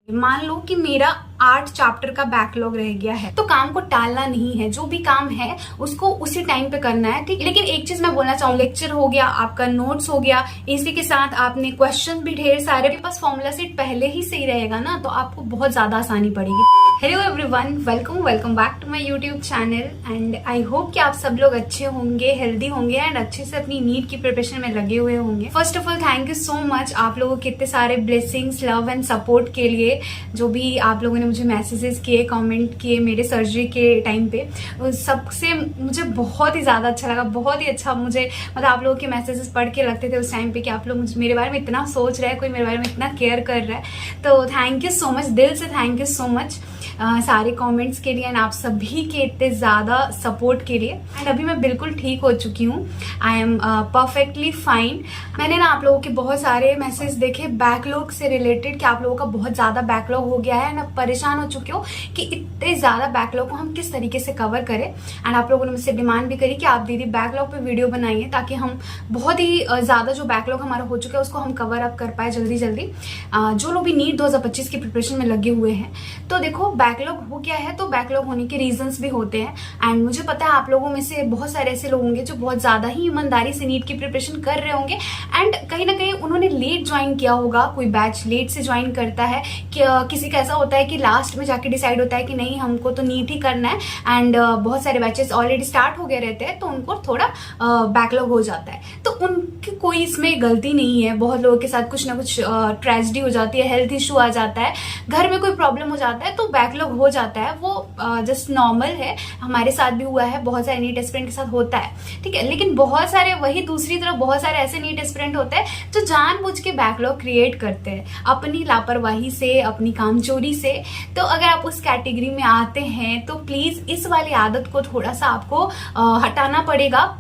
मान लो कि मेरा 8 चैप्टर का बैकलॉग रह गया है, तो काम को टालना नहीं है। जो भी काम है उसको उसी टाइम पे करना है, ठीक। लेकिन एक चीज मैं बोलना चाहूंगी, लेक्चर हो गया, आपका नोट्स हो गया, इसी के साथ आपने क्वेश्चन भी ढेर सारे, आपके पास फॉर्मूला सेट पहले ही सही रहेगा ना, तो आपको बहुत ज्यादा आसानी पड़ेगी। Hello everyone, welcome back to my YouTube channel and I hope कि आप सब लोग अच्छे होंगे, हेल्दी होंगे एंड अच्छे से अपनी नीट की प्रिपरेशन में लगे हुए होंगे। First of all thank you so much आप लोगों के इतने सारे ब्लेसिंग्स, लव एंड सपोर्ट के लिए। जो भी आप लोगों ने मुझे मैसेजेस किए, कमेंट किए मेरे सर्जरी के टाइम पे, सबसे मुझे बहुत ही ज्यादा अच्छा लगा। बहुत ही अच्छा मुझे मतलब आप लोगों के मैसेजेस पढ़ के लगते थे उस टाइम पे कि आप लोग मेरे बारे में इतना सोच रहे हैं, कोई मेरे बारे में इतना केयर कर रहा है। तो थैंक यू सो मच, दिल से थैंक यू सो मच सारे कमेंट्स के लिए एंड आप सभी के इतने ज़्यादा सपोर्ट के लिए। एंड अभी मैं बिल्कुल ठीक हो चुकी हूँ, आई एम परफेक्टली फाइन। मैंने ना आप लोगों के बहुत सारे मैसेज देखे बैकलॉग से रिलेटेड कि आप लोगों का बहुत ज़्यादा बैकलॉग हो गया है एंड आप परेशान हो चुके हो कि इतने ज़्यादा बैकलॉग को हम किस तरीके से कवर करें। एंड आप लोगों ने मुझसे डिमांड भी करी कि आप दीदी बैकलॉग पे वीडियो बनाइए ताकि हम बहुत ही ज़्यादा जो बैकलॉग हमारा हो चुका है उसको हम कवर अप कर पाए जल्दी जल्दी, जो लोग भी नीट 2025 की प्रिपरेशन में लगे हुए हैं। तो देखो बैकलॉग हो गया है तो बैकलॉग होने के रीजंस भी होते हैं एंड मुझे पता है आप लोगों में से बहुत सारे ऐसे लोग होंगे जो बहुत ज्यादा ही ईमानदारी से नीट की प्रिपरेशन कर रहे होंगे एंड कहीं ना कहीं उन्होंने लेट ज्वाइन किया होगा, कोई बैच लेट से ज्वाइन करता है कि किसी का ऐसा होता है कि लास्ट में जाके डिसाइड होता है कि नहीं हमको तो नीट ही करना है एंड बहुत सारे बैचेस ऑलरेडी स्टार्ट हो गए रहते हैं तो उनको थोड़ा बैकलॉग हो जाता है। तो उनकी कोई इसमें गलती नहीं है। बहुत लोगों के साथ कुछ ना कुछ ट्रेजेडी हो जाती है, हेल्थ इशू आ जाता है, घर में कोई प्रॉब्लम हो जाता है तो बैकलॉग हो जाता है। वो जस्ट नॉर्मल है, हमारे साथ भी हुआ है, बहुत सारे नीट एस्पिरेंट के साथ होता है, ठीक है। लेकिन बहुत सारे वही दूसरी तरफ बहुत सारे ऐसे नीट एस्पिरेंट होते हैं जो जानबूझ के बैकलॉग क्रिएट करते हैं अपनी लापरवाही से, अपनी कामचोरी से। तो अगर आप उस कैटेगरी में आते हैं तो प्लीज इस वाली आदत को थोड़ा सा आपको हटाना पड़ेगा।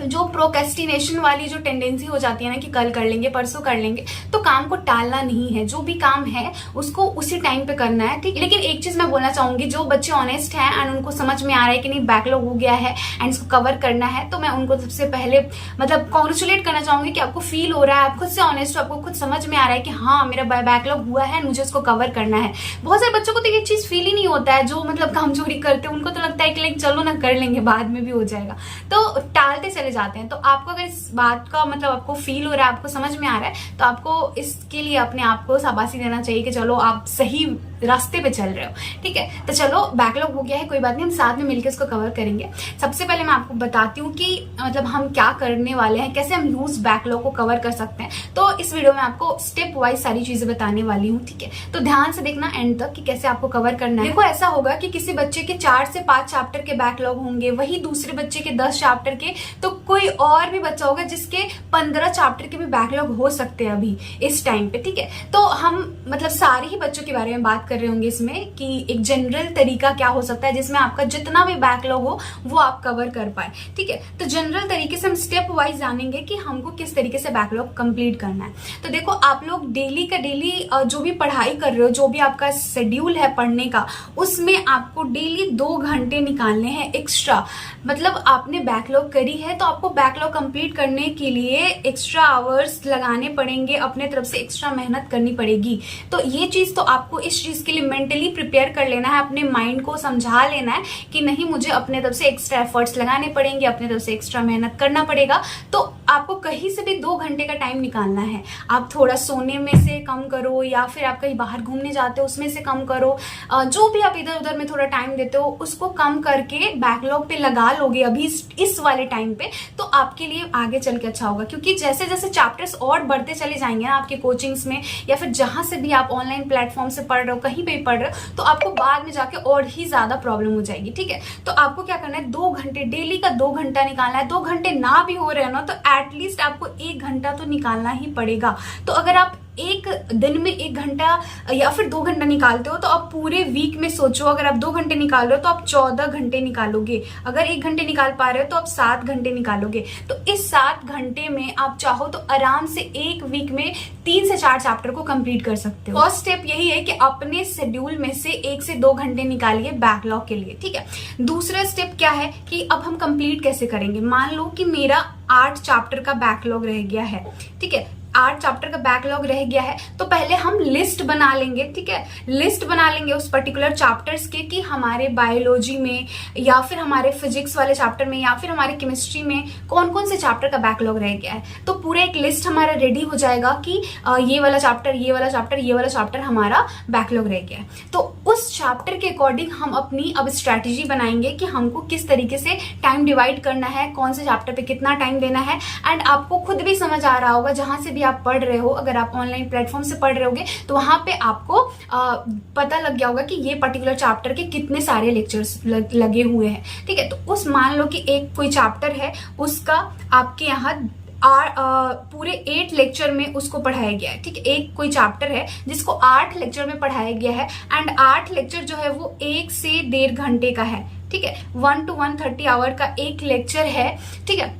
जो प्रोक्रेस्टिनेशन वाली जो टेंडेंसी हो जाती है ना कि कल कर लेंगे, परसों कर लेंगे, तो काम को टालना नहीं है। जो भी काम है उसको उसी टाइम पे करना है, ठीक। लेकिन एक चीज मैं बोलना चाहूंगी, जो बच्चे ऑनेस्ट हैं एंड उनको समझ में आ रहा है कि नहीं बैकलॉग हो गया है एंड इसको कवर करना है, तो मैं उनको सबसे पहले मतलब कॉन्ग्रेचुलेट करना चाहूंगी कि आपको फील हो रहा है, आप खुद से ऑनेस्ट हो, आपको खुद समझ में आ रहा है कि हाँ मेरा बैकलॉग हुआ है, मुझे उसको कवर करना है। बहुत सारे बच्चों को तो ये चीज फील ही नहीं होता है, जो मतलब कामचोरी करते हैं उनको तो लगता है कि लाइक चलो ना कर लेंगे, बाद में भी हो जाएगा, तो टालते जाते हैं। तो आपको अगर इस बात का मतलब आपको फील हो रहा है, आपको समझ में आ रहा है, तो आपको इसके लिए अपने आप को शाबाशी देना चाहिए कि चलो आप सही रास्ते पे चल रहे हो, ठीक है। तो चलो बैकलॉग हो गया है, कोई बात नहीं, हम साथ में मिलकर इसको कवर करेंगे। सबसे पहले मैं आपको बताती हूँ कि मतलब हम क्या करने वाले हैं, कैसे हम यूज बैकलॉग को कवर कर सकते हैं। तो इस वीडियो में आपको स्टेप वाइज सारी चीजें बताने वाली हूँ, ठीक है। तो ध्यान से देखना एंड तक कि कैसे आपको कवर करना है। देखो ऐसा होगा कि किसी बच्चे के 4 से 5 चैप्टर के बैकलॉग होंगे, वही दूसरे बच्चे के 10 चैप्टर के, तो कोई और भी बच्चा होगा जिसके 15 चैप्टर के भी बैकलॉग हो सकते हैं अभी इस टाइम पे, ठीक है। तो हम मतलब सारे ही बच्चों के बारे में बात कर रहे होंगे इसमें कि एक जनरल तरीका क्या हो सकता है जिसमें आपका जितना भी बैकलॉग हो वो आप कवर कर पाए, ठीक है। तो जनरल तरीके से हम स्टेप वाइज जानेंगे कि हमको किस तरीके से बैकलॉग कंप्लीट करना है। तो देखो आप लोग डेली का डेली जो भी पढ़ाई कर रहे हो, जो भी आपका शेड्यूल है पढ़ने का, उसमें आपको डेली 2 घंटे निकालने हैं एक्स्ट्रा। मतलब आपने बैकलॉग करी है तो आपको बैकलॉग कंप्लीट करने के लिए एक्स्ट्रा आवर्स लगाने पड़ेंगे, अपने तरफ से एक्स्ट्रा मेहनत करनी पड़ेगी। तो ये चीज तो आपको इस चीज के लिए मेंटली प्रिपेयर कर लेना है, अपने माइंड को समझा लेना है कि नहीं मुझे अपने तरफ से एक्स्ट्रा एफर्ट्स लगाने पड़ेंगे, अपने तरफ से एक्स्ट्रा मेहनत करना पड़ेगा। तो आपको कहीं से भी 2 घंटे का टाइम निकालना है। आप थोड़ा सोने में से कम करो या फिर आप कहीं बाहर घूमने जाते हो उसमें से कम करो, जो भी आप इधर उधर में थोड़ा टाइम देते हो उसको कम करके बैकलॉग पे लगा लोगे अभी इस वाले टाइम पे, तो आपके लिए आगे चल के अच्छा होगा। क्योंकि जैसे जैसे चैप्टर्स और बढ़ते चले जाएंगे ना आपके कोचिंग्स में या फिर जहां से भी आप ऑनलाइन प्लेटफॉर्म से पढ़ रहे हो, कहीं पे भी पढ़ रहे हो, तो आपको बाद में जाके और ही ज्यादा प्रॉब्लम हो जाएगी, ठीक है। तो आपको क्या करना है, 2 घंटे डेली का 2 घंटा निकालना है। 2 घंटे ना भी हो रहे हैं ना तो एटलीस्ट आपको 1 घंटा तो निकालना ही पड़ेगा। तो अगर आप एक दिन में 1 घंटा या फिर 2 घंटा निकालते हो तो आप पूरे वीक में सोचो, अगर आप 2 घंटे निकाल रहे हो तो आप 14 घंटे निकालोगे। अगर 1 घंटे निकाल पा रहे हो तो आप 7 घंटे निकालोगे। तो इस 7 घंटे में आप चाहो तो आराम से एक वीक में 3 से 4 चैप्टर को कंप्लीट कर सकते हो। फर्स्ट स्टेप यही है कि अपने शेड्यूल में से 1 से 2 घंटे निकालिए बैकलॉग के लिए, ठीक है। दूसरा स्टेप क्या है कि अब हम कंप्लीट कैसे करेंगे। मान लो कि मेरा 8 चैप्टर का बैकलॉग रह गया है, ठीक है। 8 चैप्टर का बैकलॉग रह गया है, तो पहले हम लिस्ट बना लेंगे, ठीक है। लिस्ट बना लेंगे उस पर्टिकुलर चैप्टर्स के कि हमारे बायोलॉजी में या फिर हमारे फिजिक्स वाले चैप्टर में या फिर हमारे केमिस्ट्री में कौन कौन से चैप्टर का बैकलॉग रह गया है। तो पूरा एक लिस्ट हमारा रेडी हो जाएगा कि ये वाला चैप्टर, ये वाला चैप्टर, ये वाला चैप्टर हमारा बैकलॉग रह गया है। तो उस चैप्टर के अकॉर्डिंग हम अपनी अब स्ट्रैटेजी बनाएंगे कि हमको किस तरीके से टाइम डिवाइड करना है, कौन से चैप्टर पे कितना टाइम देना है। एंड आपको खुद भी समझ आ रहा होगा जहां से भी आप पढ़ रहे हो, अगर आप ऑनलाइन प्लेटफॉर्म से पढ़ रहे होगे तो वहां पे आपको पता लग गया होगा कि ये पर्टिकुलर चैप्टर के कितने सारे लेक्चर्स लगे हुए हैं, ठीक है। तो उस मान लो कि एक कोई चैप्टर है, उसका आपके यहाँ पूरे 8 लेक्चर में उसको पढ़ाया गया है, ठीक है। एक कोई चैप्टर है जिसको 8 लेक्चर में पढ़ाया गया है एंड 8 लेक्चर जो है वो 1 से 1.5 घंटे का है, ठीक है। 1 to 1:30 आवर का एक लेक्चर है, ठीक है।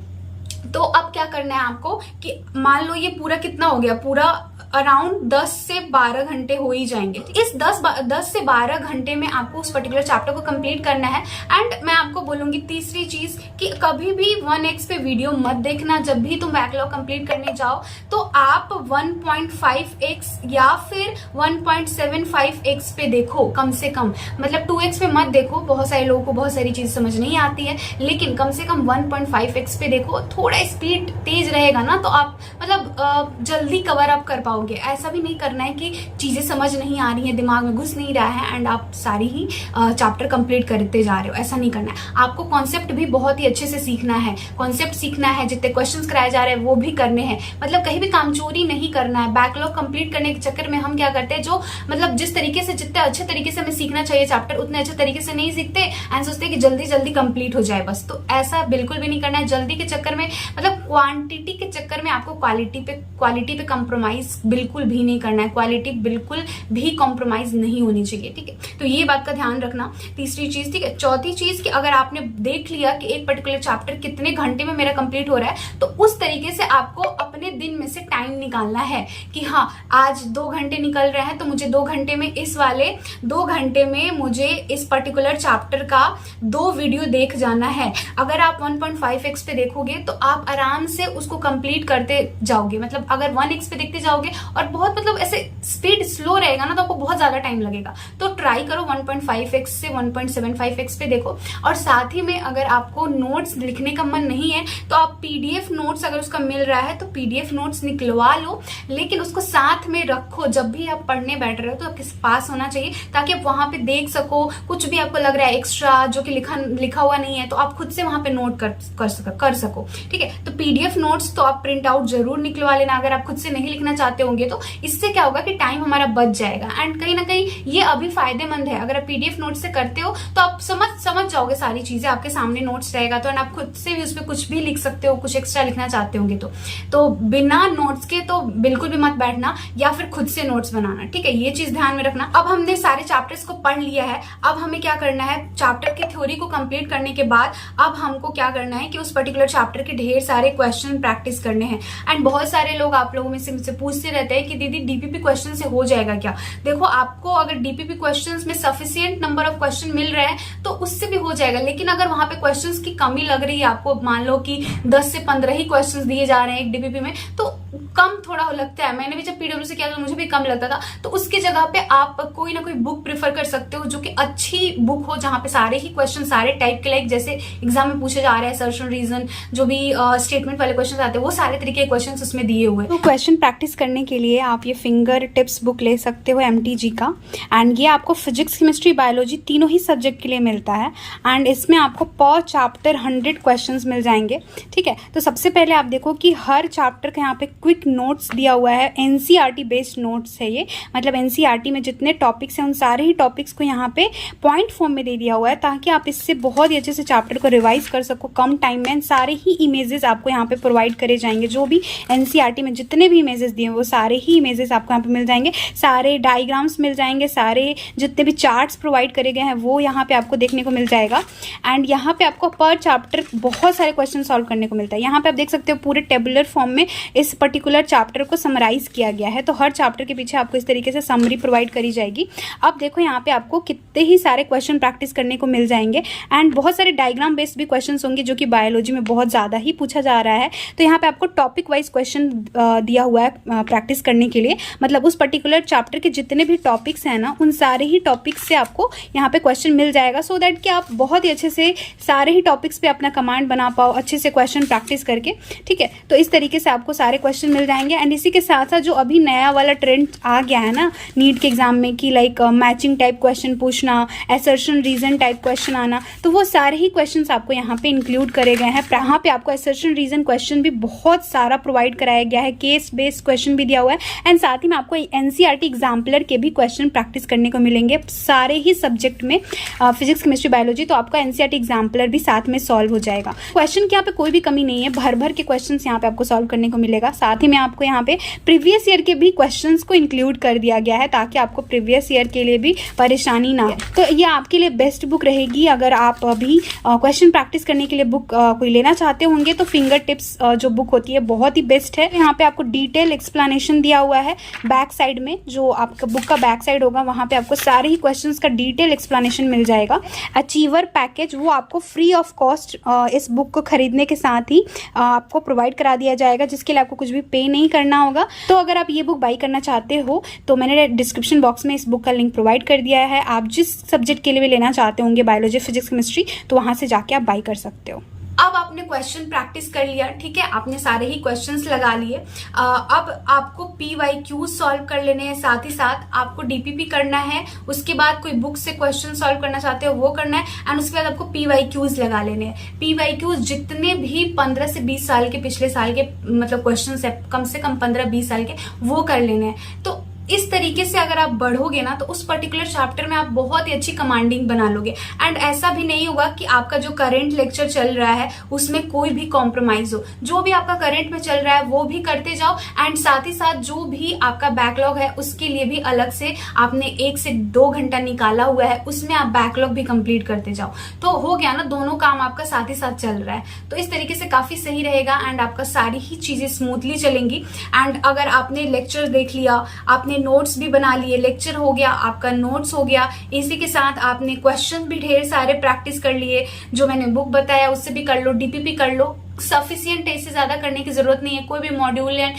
तो अब क्या करना है आपको कि मान लो ये पूरा कितना हो गया, पूरा अराउंड 10 से 12 घंटे हो ही जाएंगे। इस 10 से 12 घंटे में आपको उस पर्टिकुलर चैप्टर को कंप्लीट करना है। एंड मैं आपको बोलूंगी तीसरी चीज कि कभी भी 1x पे वीडियो मत देखना। जब भी तुम बैकलॉग कंप्लीट करने जाओ तो आप 1.5x या फिर 1.75x पे देखो कम से कम, मतलब 2x पे मत देखो। बहुत सारे लोगों को बहुत सारी चीज समझ नहीं आती है, लेकिन कम से कम 1.5x पे देखो। थोड़ा स्पीड तेज रहेगा ना तो आप मतलब जल्दी कवर अप कर पाओगे। ऐसा भी नहीं करना है कि चीजें समझ नहीं आ रही है, दिमाग में घुस नहीं रहा है एंड आप सारी ही चैप्टर कंप्लीट करते जा रहे हो, ऐसा नहीं करना है। आपको कॉन्सेप्ट भी बहुत ही अच्छे से सीखना है, कॉन्सेप्ट सीखना है, जितने क्वेश्चंस कराए जा रहे हैं वो भी करने हैं, मतलब कहीं भी कामचोरी नहीं करना है। बैकलॉग कंप्लीट करने के चक्कर में हम क्या करते हैं, जो मतलब जिस तरीके से, जितने अच्छे तरीके से हमें सीखना चाहिए चैप्टर, उतने अच्छे तरीके से नहीं सीखते एंड सोचते कि जल्दी जल्दी कंप्लीट हो जाए बस। तो ऐसा बिल्कुल भी नहीं करना है। जल्दी के चक्कर में, मतलब क्वांटिटी के चक्कर में आपको क्वालिटी पे कंप्रोमाइज बिल्कुल भी नहीं करना है। क्वालिटी बिल्कुल भी कॉम्प्रोमाइज नहीं होनी चाहिए, ठीक है। तो ये बात का ध्यान रखना, तीसरी चीज, ठीक है। चौथी चीज कि अगर आपने देख लिया कि एक पर्टिकुलर चैप्टर कितने घंटे में मेरा कंप्लीट हो रहा है, तो उस तरीके से आपको अपने दिन में से टाइम निकालना है कि हाँ आज 2 घंटे निकल रहे हैं तो मुझे 2 घंटे में इस वाले 2 घंटे में मुझे इस पर्टिकुलर चैप्टर का 2 वीडियो देख जाना है। अगर आप 1.5x पे देखोगे तो आप आराम से उसको कंप्लीट करते जाओगे। मतलब अगर 1x पे देखते जाओगे और बहुत मतलब ऐसे स्पीड स्लो रहेगा ना तो आपको बहुत ज्यादा टाइम लगेगा। तो ट्राई करो 1.5x से 1.75x पे देखो। और साथ ही में अगर आपको नोट्स लिखने का मन नहीं है तो आप पीडीएफ नोट्स अगर उसका मिल रहा है तो पीडीएफ नोट्स निकलवा लो, लेकिन उसको साथ में रखो। जब भी आप पढ़ने बैठ रहे हो तो आपके पास होना चाहिए ताकि आप वहां पे देख सको। कुछ भी आपको लग रहा है एक्स्ट्रा जो कि लिखा हुआ नहीं है तो आप खुद से वहां पे नोट कर सको, ठीक है। तो पीडीएफ नोट्स तो आप प्रिंट आउट जरूर निकलवा लेना अगर आप खुद से नहीं लिखना चाहते होंगे तो। इससे क्या होगा कि टाइम हमारा बच जाएगा एंड कहीं ना कहीं ये अभी फायदेमंद है। अगर आप पीडीएफ नोट्स से करते हो तो आप समझ जाओगे सारी चीजें, आपके सामने नोट्स रहेगा तो आप खुद से भी उस पर कुछ भी लिख सकते हो, कुछ एक्स्ट्रा लिखना चाहते होंगे तो बिना नोट्स के तो बिल्कुल भी मत बैठना या फिर खुद से नोट्स बनाना, ठीक है। ये चीज ध्यान में रखना। अब हमने सारे चैप्टर्स को पढ़ लिया है, अब हमें क्या करना है, चैप्टर की थ्योरी को कंप्लीट करने के बाद अब हमको क्या करना है कि उस पर्टिकुलर चैप्टर के ढेर सारे क्वेश्चन प्रैक्टिस करने हैं। एंड बहुत सारे लोग आप लोगों में से मुझसे पूछते रहते हैं कि दीदी डीपीपी क्वेश्चन से हो जाएगा क्या। देखो आपको अगर डीपीपी क्वेश्चंस में सफिशिएंट नंबर ऑफ क्वेश्चन मिल रहे हैं तो उससे भी हो जाएगा, लेकिन अगर वहां पे क्वेश्चंस की कमी लग रही है आपको, मान लो कि 10 से 15 ही क्वेश्चंस दिए जा रहे हैं एक डीपीपी में, तो कम थोड़ा लगता है। मैंने भी जब पीडब्ल्यू से किया तो मुझे भी कम लगता था। तो उसकी जगह पे आप कोई ना कोई बुक प्रेफर कर सकते हो जो कि अच्छी बुक हो, जहां पे सारे ही क्वेश्चन सारे टाइप के लाइक जैसे एग्जाम में पूछे जा रहे हैं, सर्च रीजन जो भी स्टेटमेंट वाले क्वेश्चन आते हैं वो सारे तरीके के क्वेश्चन उसमें दिए हुए। तो क्वेश्चन प्रैक्टिस करने के लिए आप ये फिंगर टिप्स बुक ले सकते हो MTG का। एंड ये आपको फिजिक्स, केमिस्ट्री, बायोलॉजी तीनों ही सब्जेक्ट के लिए मिलता है। एंड इसमें आपको पर चैप्टर 100 क्वेश्चंस मिल जाएंगे, ठीक है। तो सबसे पहले आप देखो कि हर चैप्टर का यहाँ पे क्विक नोट्स दिया हुआ है। NCERT बेस्ड नोट्स है ये, मतलब NCERT में जितने टॉपिक्स हैं उन सारे ही टॉपिक्स को यहाँ पे पॉइंट फॉर्म में दे दिया हुआ है ताकि आप इससे बहुत ही अच्छे से चैप्टर को रिवाइज कर सको कम टाइम में। सारे ही इमेजेस आपको यहाँ पे प्रोवाइड करे जाएंगे। जो भी NCERT में जितने भी इमेजेस दिए हैं वो सारे ही इमेजेस आपको यहाँ पे मिल जाएंगे, सारे डायग्राम्स मिल जाएंगे, सारे जितने भी चार्ट्स प्रोवाइड करे गए हैं वो यहाँ पे आपको देखने को मिल जाएगा। एंड यहाँ पे आपको पर चैप्टर बहुत सारे क्वेश्चन सॉल्व करने को मिलता है। यहाँ पे आप देख सकते हो पूरे टेबुलर फॉर्म में इस पर्टिकुलर पर्टिकुलर चैप्टर को समराइज किया गया है। तो हर चैप्टर के पीछे आपको इस तरीके से समरी प्रोवाइड करी जाएगी। अब देखो यहाँ पे आपको कितने ही सारे क्वेश्चन प्रैक्टिस करने को मिल जाएंगे एंड बहुत सारे डायग्राम बेस्ड भी क्वेश्चन होंगे जो कि बायोलॉजी में बहुत ज़्यादा ही पूछा जा रहा है। तो यहाँ पे आपको टॉपिक वाइज क्वेश्चन दिया हुआ है प्रैक्टिस करने के लिए, मतलब उस पर्टिकुलर चैप्टर के जितने भी टॉपिक्स हैं ना, उन सारे ही टॉपिक्स से आपको यहाँ पे क्वेश्चन मिल जाएगा, सो दैट कि आप बहुत ही अच्छे से सारे ही टॉपिक्स पे अपना कमांड बना पाओ अच्छे से क्वेश्चन प्रैक्टिस करके। ठीक है, तो इस तरीके से आपको सारे क्वेश्चन मिल जाएंगे। एंड इसी के साथ साथ जो अभी नया वाला ट्रेंड आ गया है ना नीट के एग्जाम में कि लाइक मैचिंग टाइप क्वेश्चन पूछना, असर्शन रीजन टाइप क्वेश्चन आना, तो वो सारे ही क्वेश्चंस आपको यहाँ पे इंक्लूड करे गए हैं। यहाँ पे आपको असर्शन रीजन क्वेश्चन भी बहुत सारा प्रोवाइड कराया गया है, केस बेस्ड क्वेश्चन भी दिया हुआ है एंड साथ ही में आपको एनसीईआरटी एग्जाम्पलर के भी क्वेश्चन प्रैक्टिस करने को मिलेंगे सारे ही सब्जेक्ट में, फिजिक्स केमिस्ट्री बायोलॉजी। तो आपका एनसीईआरटी एग्जाम्पलर भी साथ में सॉल्व हो जाएगा। क्वेश्चन की यहाँ पे कोई भी कमी नहीं है, भर भर के क्वेश्चन यहाँ पे आपको सॉल्व करने को मिलेगा। साथ ही में आपको यहाँ पे प्रीवियस ईयर के भी क्वेश्चन को इंक्लूड कर दिया गया है ताकि आपको प्रीवियस ईयर के लिए भी परेशानी ना हो। तो ये आपके लिए बेस्ट बुक रहेगी। अगर आप अभी क्वेश्चन प्रैक्टिस करने के लिए बुक कोई लेना चाहते होंगे तो फिंगर टिप्स जो बुक होती है बहुत ही बेस्ट है। यहाँ पे आपको डिटेल एक्सप्लेनेशन दिया हुआ है बैक साइड में, जो आपका बुक का बैक साइड होगा वहाँ पे आपको सारे ही क्वेश्चंस का डिटेल एक्सप्लेनेशन मिल जाएगा। अचीवर पैकेज वो आपको फ्री ऑफ कॉस्ट इस बुक को खरीदने के साथ ही आपको प्रोवाइड करा दिया जाएगा, जिसके लिए आपको कुछ भी पे नहीं करना होगा। तो अगर आप ये बुक बाई करना चाहते हो तो मैंने डिस्क्रिप्शन बॉक्स में इस बुक का लिंक प्रोवाइड कर दिया है। आप जिस सब्जेक्ट के लिए भी लेना चाहते होंगे, बायोलॉजी, फिजिक्स, केमिस्ट्री, तो वहाँ से जाके आप बाई कर सकते हो। अब आपने क्वेश्चन प्रैक्टिस कर लिया, ठीक है, आपने सारे ही क्वेश्चंस लगा लिए। अब आपको PYQ सॉल्व कर लेने हैं, साथ ही साथ आपको DPP करना है। उसके बाद कोई बुक से क्वेश्चन सॉल्व करना चाहते हो वो करना है एंड उसके बाद आपको PYQs लगा लेने हैं। PYQs जितने भी 15 से 20 साल के पिछले साल के मतलब क्वेश्चंस है, कम से कम 15-20 साल के, वो कर लेने हैं। तो इस तरीके से अगर आप बढ़ोगे ना तो उस पर्टिकुलर चैप्टर में आप बहुत ही अच्छी कमांडिंग बना लोगे। एंड ऐसा भी नहीं होगा कि आपका जो करंट लेक्चर चल रहा है उसमें कोई भी कॉम्प्रोमाइज हो। जो भी आपका करंट में चल रहा है वो भी करते जाओ एंड साथ ही साथ जो भी आपका बैकलॉग है उसके लिए भी अलग से आपने 1 से 2 घंटा निकाला हुआ है, उसमें आप बैकलॉग भी कंप्लीट करते जाओ। तो हो गया ना, दोनों काम आपका साथ ही साथ चल रहा है। तो इस तरीके से काफी सही रहेगा एंड आपका सारी ही चीजें स्मूथली चलेंगी। एंड अगर आपने लेक्चर देख लिया, आपने नोट्स भी बना लिए, लेक्चर हो गया, आपका नोट्स हो गया, इसी के साथ आपने क्वेश्चन भी ढेर सारे प्रैक्टिस कर लिए, जो मैंने बुक बताया उससे भी कर लो, DPP कर लो, सफिशियंट है, इससे ज्यादा करने की जरूरत नहीं है। कोई भी मॉड्यूल एंड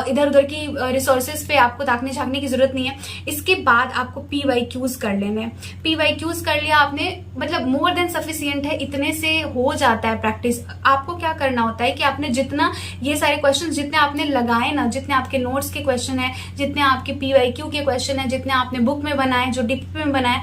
इधर उधर की रिसोर्सेज पे आपको ताकने झाँकने की जरूरत नहीं है। इसके बाद आपको PYQs कर लेने। PYQs कर लिया आपने, मतलब मोर देन सफिशियंट है, इतने से हो जाता है प्रैक्टिस। आपको क्या करना होता है कि आपने जितना ये सारे क्वेश्चन जितने आपने लगाए ना, जितने आपके नोट्स के क्वेश्चन है, जितने आपके PYQ के क्वेश्चन है, जितने आपने बुक में बनाए, जो DPP में बनाए,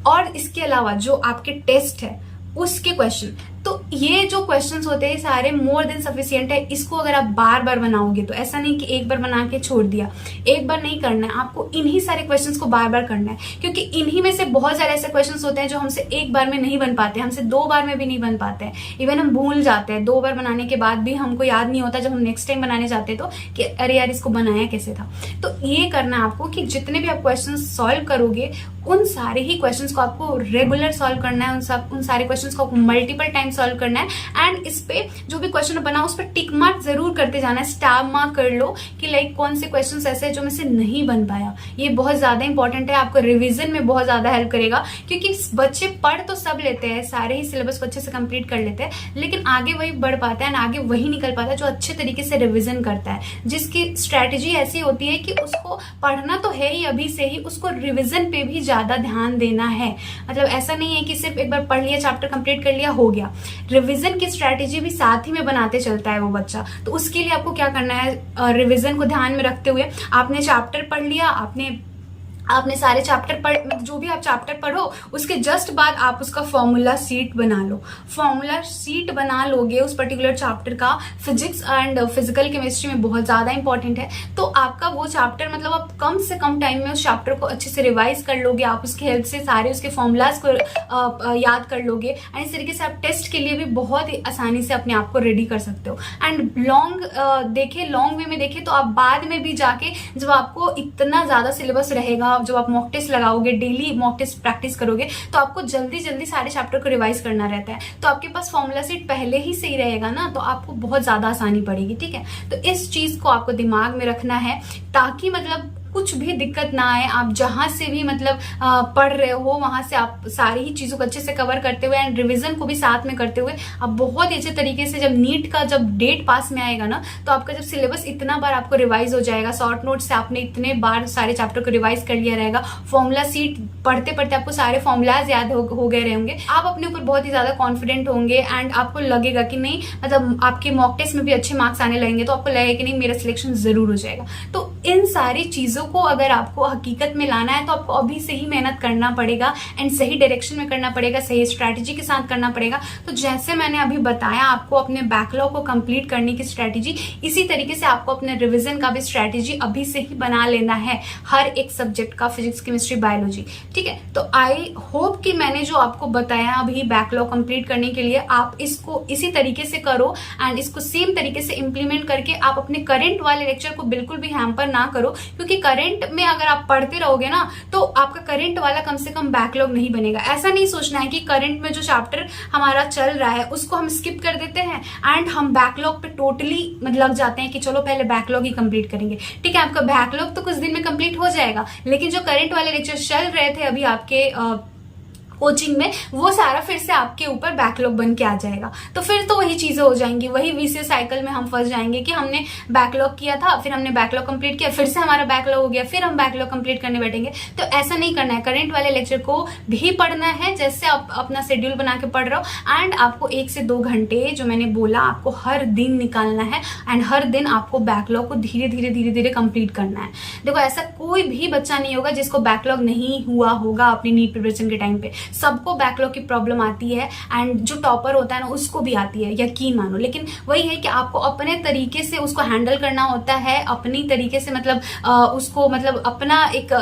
और इसके अलावा जो आपके टेस्ट है उसके क्वेश्चन, तो ये जो क्वेश्चंस होते हैं सारे मोर देन सफिशियंट है। इसको अगर आप बार बार बनाओगे तो ऐसा नहीं कि एक बार बना के छोड़ दिया, एक बार नहीं करना है, आपको इन्हीं सारे क्वेश्चंस को बार बार करना है, क्योंकि इन्हीं में से बहुत सारे ऐसे क्वेश्चंस होते हैं जो हमसे एक बार में नहीं बन पाते, हमसे 2 बार में भी नहीं बन पाते हैं, इवन हम भूल जाते हैं। 2 बार बनाने के बाद भी हमको याद नहीं होता जब हम नेक्स्ट टाइम बनाने जाते तो कि अरे यार इसको बनाया कैसे था। तो ये करना है आपको कि जितने भी आप क्वेश्चन सॉल्व करोगे उन सारे ही क्वेश्चंस को आपको रेगुलर सॉल्व करना है, उन सारे क्वेश्चंस को मल्टीपल टाइम सॉल्व करना है। एंड इस पे जो भी क्वेश्चन बना उस पर टिक मार्क जरूर करते जाना है, स्टार मार्क कर लो कि लाइक कौन से क्वेश्चंस ऐसे हैं जो मुझसे नहीं बन पाया। ये बहुत ज्यादा इंपॉर्टेंट है, आपको रिवीजन में बहुत ज्यादा हेल्प करेगा, क्योंकि बच्चे पढ़ तो सब लेते हैं, सारे ही सिलेबस को अच्छे से कंप्लीट कर लेते हैं, लेकिन आगे वही बढ़ पाता है, आगे वही निकल पाता है जो अच्छे तरीके से रिविजन करता है, जिसकी स्ट्रैटेजी ऐसी होती है कि उसको पढ़ना तो है ही अभी से ही, उसको रिविजन पे भी ज्यादा ध्यान देना है। मतलब ऐसा नहीं है कि सिर्फ एक बार पढ़ लिया, चैप्टर कंप्लीट कर लिया, हो गया। रिवीजन की स्ट्रैटेजी भी साथ ही में बनाते चलता है वो बच्चा। तो उसके लिए आपको क्या करना है, रिवीजन को ध्यान में रखते हुए आपने चैप्टर पढ़ लिया, आपने सारे चैप्टर पढ़, जो भी आप चैप्टर पढ़ो उसके जस्ट बाद आप उसका फॉर्मूला सीट बना लो। फॉर्मूला सीट बना लोगे उस पर्टिकुलर चैप्टर का, फिजिक्स एंड फिजिकल केमिस्ट्री में बहुत ज्यादा इंपॉर्टेंट है। तो आपका वो चैप्टर, मतलब आप कम से कम टाइम में उस चैप्टर को अच्छे से रिवाइज कर लोगे, आप उसकी हेल्प से सारे उसके फॉर्मूलाज को याद कर लोगे एंड इस तरीके से आप टेस्ट के लिए भी बहुत ही आसानी से अपने आप को रेडी कर सकते हो। एंड लॉन्ग वे में देखे तो आप बाद में भी जाके जब आपको इतना ज्यादा सिलेबस रहेगा, जब आप मॉक टेस्ट लगाओगे, डेली मॉक टेस्ट प्रैक्टिस करोगे, तो आपको जल्दी जल्दी सारे चैप्टर को रिवाइज करना रहता है, तो आपके पास फॉर्मूला सीट पहले ही सही रहेगा ना, तो आपको बहुत ज्यादा आसानी पड़ेगी। ठीक है, तो इस चीज को आपको दिमाग में रखना है ताकि मतलब कुछ भी दिक्कत ना आए। आप जहां से भी मतलब पढ़ रहे हो वहां से आप सारी ही चीजों को अच्छे से कवर करते हुए एंड रिवीजन को भी साथ में करते हुए आप बहुत ही अच्छे तरीके से, जब नीट का जब डेट पास में आएगा ना, तो आपका जब सिलेबस इतना बार आपको रिवाइज हो जाएगा, शॉर्ट नोट से आपने इतने बार सारे चैप्टर को रिवाइज कर लिया रहेगा, फॉर्मूला सीट पढ़ते पढ़ते आपको सारे फॉर्मूलाज याद हो गए रहेंगे, आप अपने ऊपर बहुत ही ज्यादा कॉन्फिडेंट होंगे एंड आपको लगेगा कि नहीं, मतलब आपके मॉक टेस्ट में भी अच्छे मार्क्स आने लगेंगे, तो आपको लगेगा कि नहीं मेरा सिलेक्शन जरूर हो जाएगा। तो इन सारी चीजों को अगर आपको हकीकत में लाना है तो आपको अभी से ही मेहनत करना पड़ेगा एंड सही डायरेक्शन में करना पड़ेगा, सही स्ट्रैटेजी के साथ करना पड़ेगा। तो जैसे मैंने अभी बताया आपको अपने बैकलॉग को कंप्लीट करने की स्ट्रैटेजी, इसी तरीके से आपको अपने रिवीजन का भी स्ट्रैटेजी अभी से ही बना लेना है, हर एक सब्जेक्ट का, फिजिक्स, केमिस्ट्री, बायोलॉजी। ठीक है, तो आई होप कि मैंने जो आपको बताया अभी बैकलॉग कंप्लीट करने के लिए, आप इसको इसी तरीके से करो एंड इसको सेम तरीके से इंप्लीमेंट करके आप अपने करंट वाले लेक्चर को बिल्कुल भी हैम्पर ना करो, क्योंकि करंट में अगर आप पढ़ते रहोगे ना तो आपका करंट वाला कम से कम बैकलॉग नहीं बनेगा। ऐसा नहीं सोचना है कि करंट में जो चैप्टर हमारा चल रहा है उसको हम स्किप कर देते हैं एंड हम बैकलॉग पे टोटली लग जाते हैं कि चलो पहले बैकलॉग ही कंप्लीट करेंगे। ठीक है, आपका बैकलॉग तो कुछ दिन में कंप्लीट हो जाएगा, लेकिन जो करंट वाले लेक्चर चल रहे थे अभी आपके कोचिंग में, वो सारा फिर से आपके ऊपर बैकलॉग बन के आ जाएगा। तो फिर तो वही चीजें हो जाएंगी, वही विशेष साइकिल में हम फंस जाएंगे कि हमने बैकलॉग किया था, फिर हमने बैकलॉग कंप्लीट किया, फिर से हमारा बैकलॉग हो गया, फिर हम बैकलॉग कंप्लीट करने बैठेंगे। तो ऐसा नहीं करना है, करंट वाले लेक्चर को भी पढ़ना है जैसे आप अपना शेड्यूल बना के पढ़ रहे हो, एंड आपको 1 से 2 घंटे जो मैंने बोला आपको हर दिन निकालना है एंड हर दिन आपको बैकलॉग को धीरे धीरे कंप्लीट करना है। देखो, ऐसा कोई भी बच्चा नहीं होगा जिसको बैकलॉग नहीं हुआ होगा अपनी नीट प्रिपरेशन के टाइम पे। सबको बैकलॉग की प्रॉब्लम आती है एंड जो टॉपर होता है ना उसको भी आती है, यकीन मानो। लेकिन वही है कि आपको अपने तरीके से उसको हैंडल करना होता है, अपनी तरीके से मतलब उसको मतलब अपना एक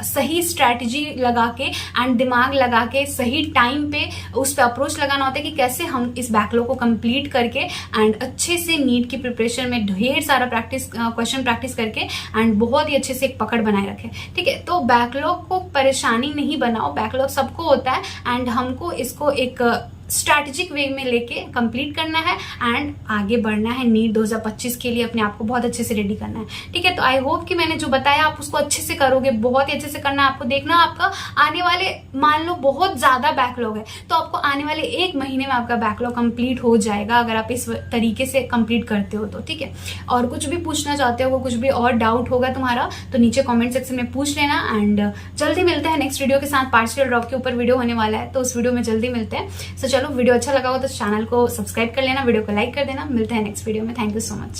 सही स्ट्रैटेजी लगा के एंड दिमाग लगा के सही टाइम पे उस पर अप्रोच लगाना होता है कि कैसे हम इस बैकलॉग को कंप्लीट करके एंड अच्छे से नीट की प्रिपरेशन में ढेर सारा क्वेश्चन प्रैक्टिस करके एंड बहुत ही अच्छे से एक पकड़ बनाए रखें। ठीक है, तो बैकलॉग को परेशानी नहीं बनाओ, बैकलॉग सबको होता है एंड हमको इसको एक स्ट्रैटेजिक वे में लेके कंप्लीट करना है एंड आगे बढ़ना है। नीट 2025 के लिए अपने आप को बहुत अच्छे से रेडी करना है। ठीक है, तो आई होप कि मैंने जो बताया आप उसको अच्छे से करोगे, बहुत ही अच्छे से करना है आपको। देखना आपका आने वाले, मान लो बहुत ज्यादा बैकलॉग है तो आपको आने वाले 1 महीने में आपका बैकलॉग कंप्लीट हो जाएगा अगर आप इस तरीके से कंप्लीट करते हो तो। ठीक है, और कुछ भी पूछना चाहते हो, कुछ भी और डाउट होगा तुम्हारा तो नीचे कॉमेंट सेक्शन में पूछ लेना एंड जल्दी मिलते हैं नेक्स्ट वीडियो के साथ। पार्शियल ड्रॉप के ऊपर वीडियो होने वाला है तो उस वीडियो में जल्दी मिलते हैं। चलो, वीडियो अच्छा लगा हो तो चैनल को सब्सक्राइब कर लेना, वीडियो को लाइक कर देना। मिलते हैं नेक्स्ट वीडियो में। Thank you so much.